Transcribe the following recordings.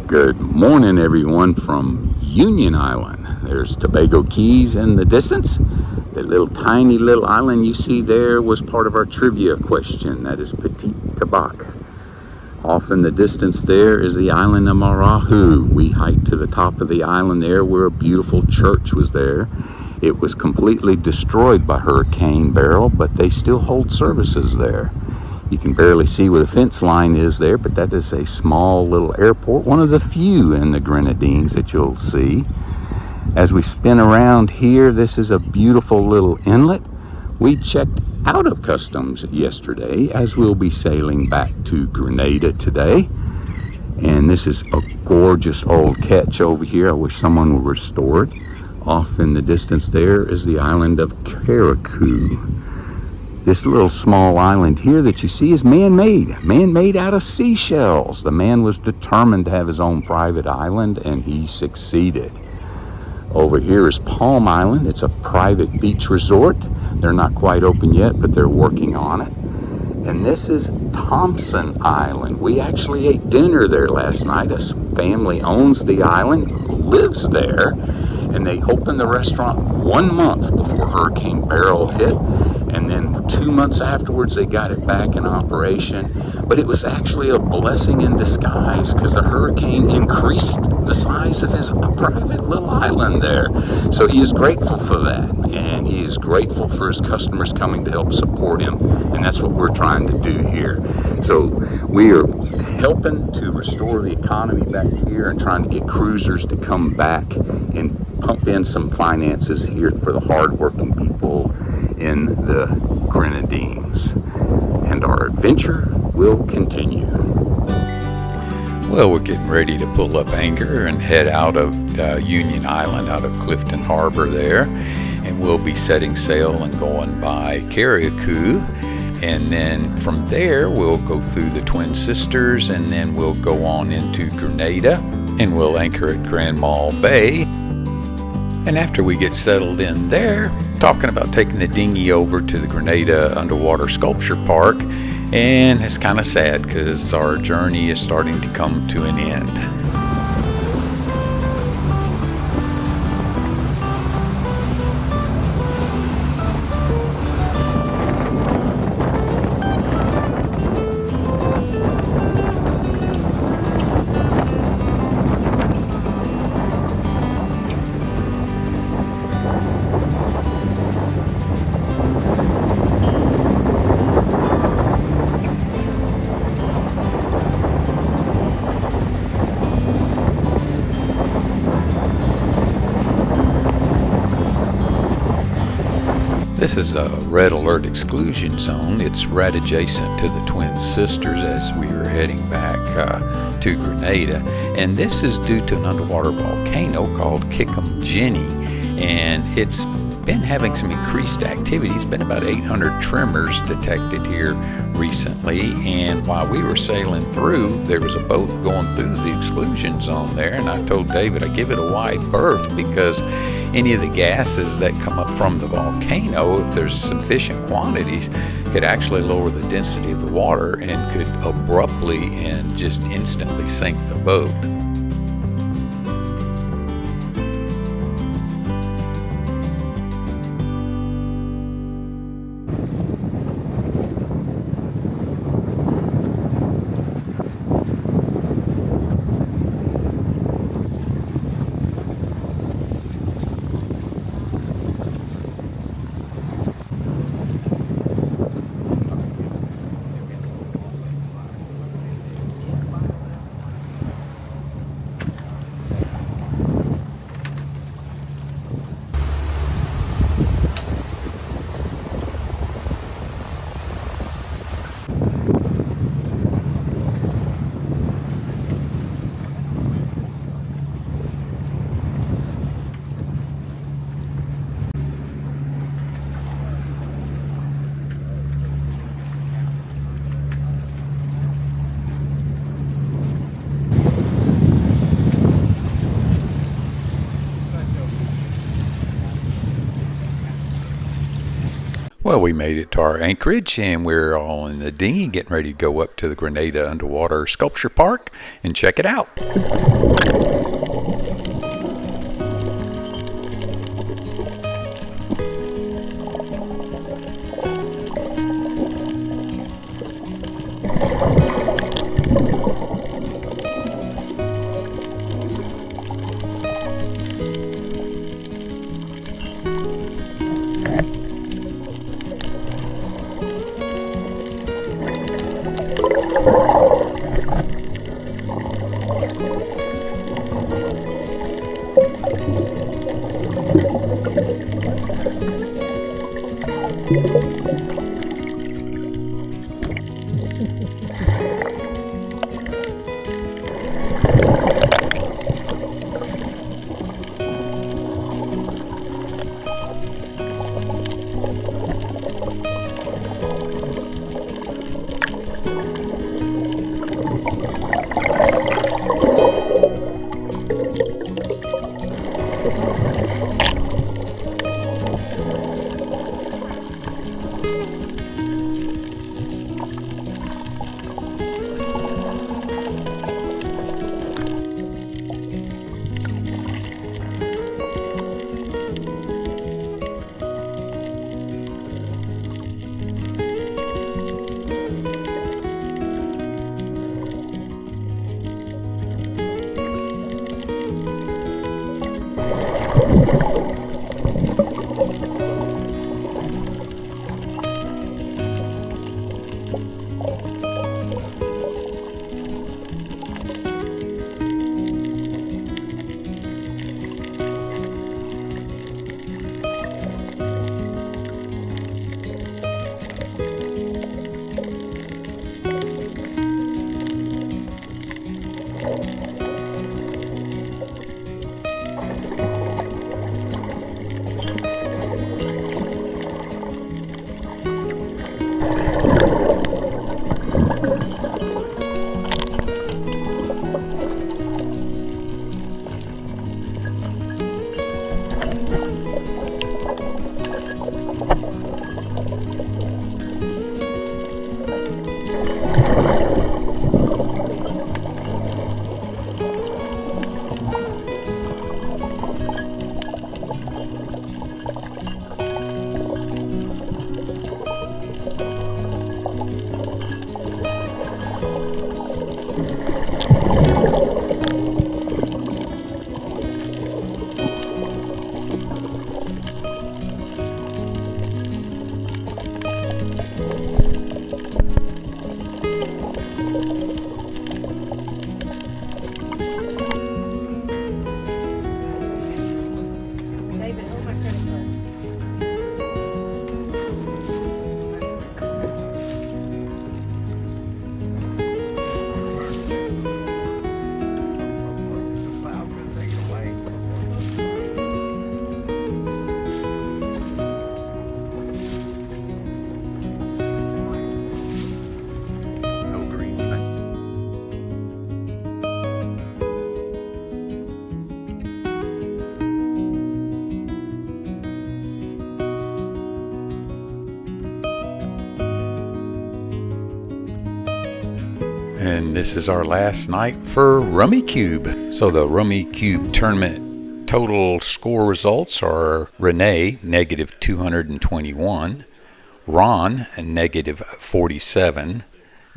Good morning, everyone, from Union Island. There's Tobago Keys in the distance. The little tiny little island you see there was part of our trivia question. That is Petit Tabac. Off in the distance there is the island of Mayreau. We hiked to the top of the island there where a beautiful church was there. It was completely destroyed by Hurricane Beryl, but they still hold services there. You can barely see where the fence line is there, but that is a small little airport, one of the few in the Grenadines that you'll see. As we spin around here, this is a beautiful little inlet. We checked out of customs yesterday, as we'll be sailing back to Grenada today. And this is a gorgeous old ketch over here. I wish someone would restore it. Off in the distance there is the island of Carriacou. This little small island here that you see is man-made out of seashells. The man was determined to have his own private island, and he succeeded. Over here is Palm Island. It's a private beach resort. They're not quite open yet, but they're working on it. And this is Thompson Island. We actually ate dinner there last night. A family owns the island, lives there, and they opened the restaurant 1 month before Hurricane Beryl hit. And then 2 months afterwards, they got it back in operation. But it was actually a blessing in disguise because the hurricane increased the size of his private little island there. So he is grateful for that. And he is grateful for his customers coming to help support him. And that's what we're trying to do here. So we are helping to restore the economy back here and trying to get cruisers to come back and pump in some finances here for the hardworking people in the Grenadines. And our adventure will continue. Well, we're getting ready to pull up anchor and head out of Union Island, out of Clifton Harbor there. And we'll be setting sail and going by Carriacou. And then from there, we'll go through the Twin Sisters, and then we'll go on into Grenada, and we'll anchor at Grand Mall Bay. And after we get settled in there, talking about taking the dinghy over to the Grenada Underwater Sculpture Park. And it's kind of sad because our journey is starting to come to an end. This is a red alert exclusion zone. It's right adjacent to the Twin Sisters as we were heading back to Grenada. And this is due to an underwater volcano called Kickham Jenny. And it's been having some increased activity. It's been about 800 tremors detected here recently. And while we were sailing through, there was a boat going through the exclusion zone there. And I told David I'd give it a wide berth because any of the gases that come up from the volcano, if there's sufficient quantities, could actually lower the density of the water and could abruptly and just instantly sink the boat. Well, we made it to our anchorage, and we're all in the dinghy getting ready to go up to the Grenada Underwater Sculpture Park and check it out. And this is our last night for Rummy Cube. So the Rummy Cube tournament total score results are Renee, negative 221, Ron, negative 47,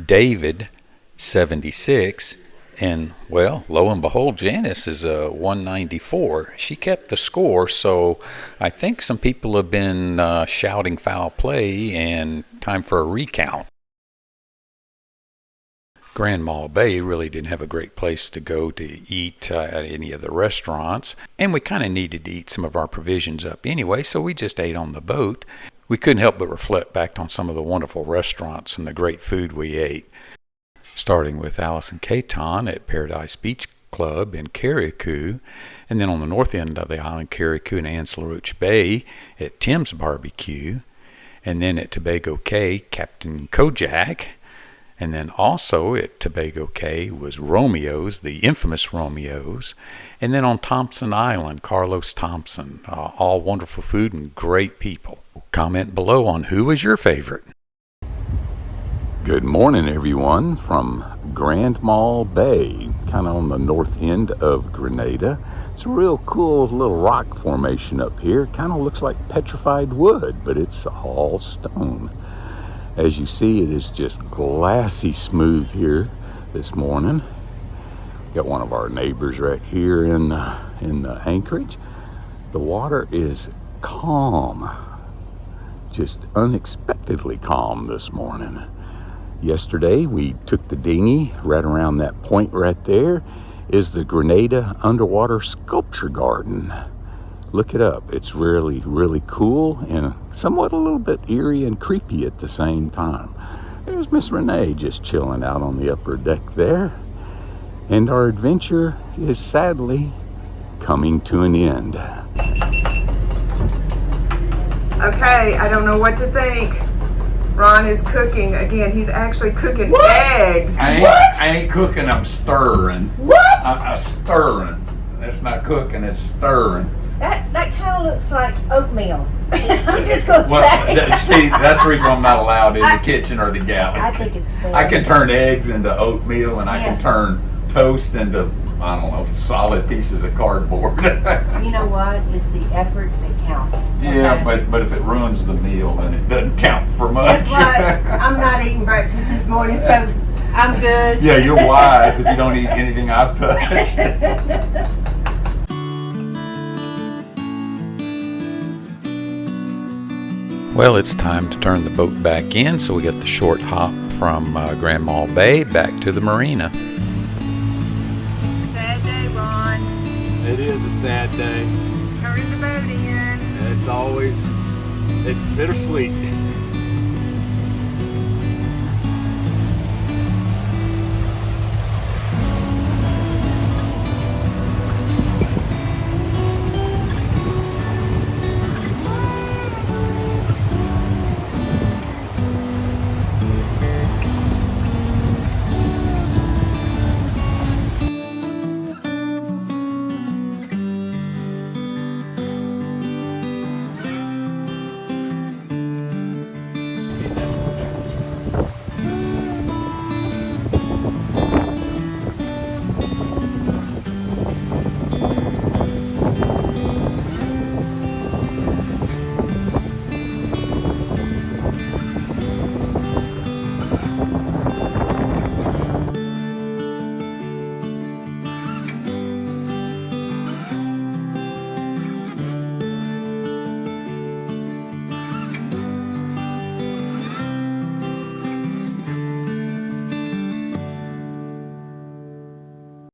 David, 76, and, well, lo and behold, Janice is a 194. She kept the score, so I think some people have been shouting foul play and time for a recount. Grand Mall Bay really didn't have a great place to go to eat at any of the restaurants, and we kind of needed to eat some of our provisions up anyway, so we just ate on the boat. We couldn't help but reflect back on some of the wonderful restaurants and the great food we ate, starting with Alice and Caton at Paradise Beach Club in Carriacou, and then on the north end of the island, Carriacou and Anse LaRoche Bay at Tim's Barbecue, and then at Tobago Cay, Captain Kojak, And then also at Tobago Cay was Romeo's, the infamous Romeo's. And then on Thompson Island, Carlos Thompson. All wonderful food and great people. Comment below on who was your favorite. Good morning, everyone, from Grand Mall Bay, kind of on the north end of Grenada. It's a real cool little rock formation up here. Kind of looks like petrified wood, but it's all stone. As you see, it is just glassy smooth here this morning. Got one of our neighbors right here in the anchorage. The water is calm, just unexpectedly calm this morning. Yesterday we took the dinghy. Right around that point right there is the Grenada underwater sculpture garden. Look it up. It's really, really cool and somewhat a little bit eerie and creepy at the same time. There's Miss Renee just chilling out on the upper deck there. And our adventure is sadly coming to an end. Okay, I don't know what to think. Ron is cooking again. He's actually cooking eggs. I ain't cooking, I'm stirring. What? I'm stirring. That's not cooking, it's stirring. That kind of looks like oatmeal. I'm just going to say. See, that's the reason I'm not allowed in the kitchen or the galley. I think it's fair. I can turn eggs into oatmeal, and I can turn toast into, I don't know, solid pieces of cardboard. You know what? It's the effort that counts. Yeah, but if it ruins the meal, then it doesn't count for much. That's right. I'm not eating breakfast this morning, so I'm good. Yeah, you're wise if you don't eat anything I've touched. Well, it's time to turn the boat back in, so we got the short hop from Grand Mall Bay back to the marina. Sad day, Ron. It is a sad day. Hurry the boat in. It's bittersweet.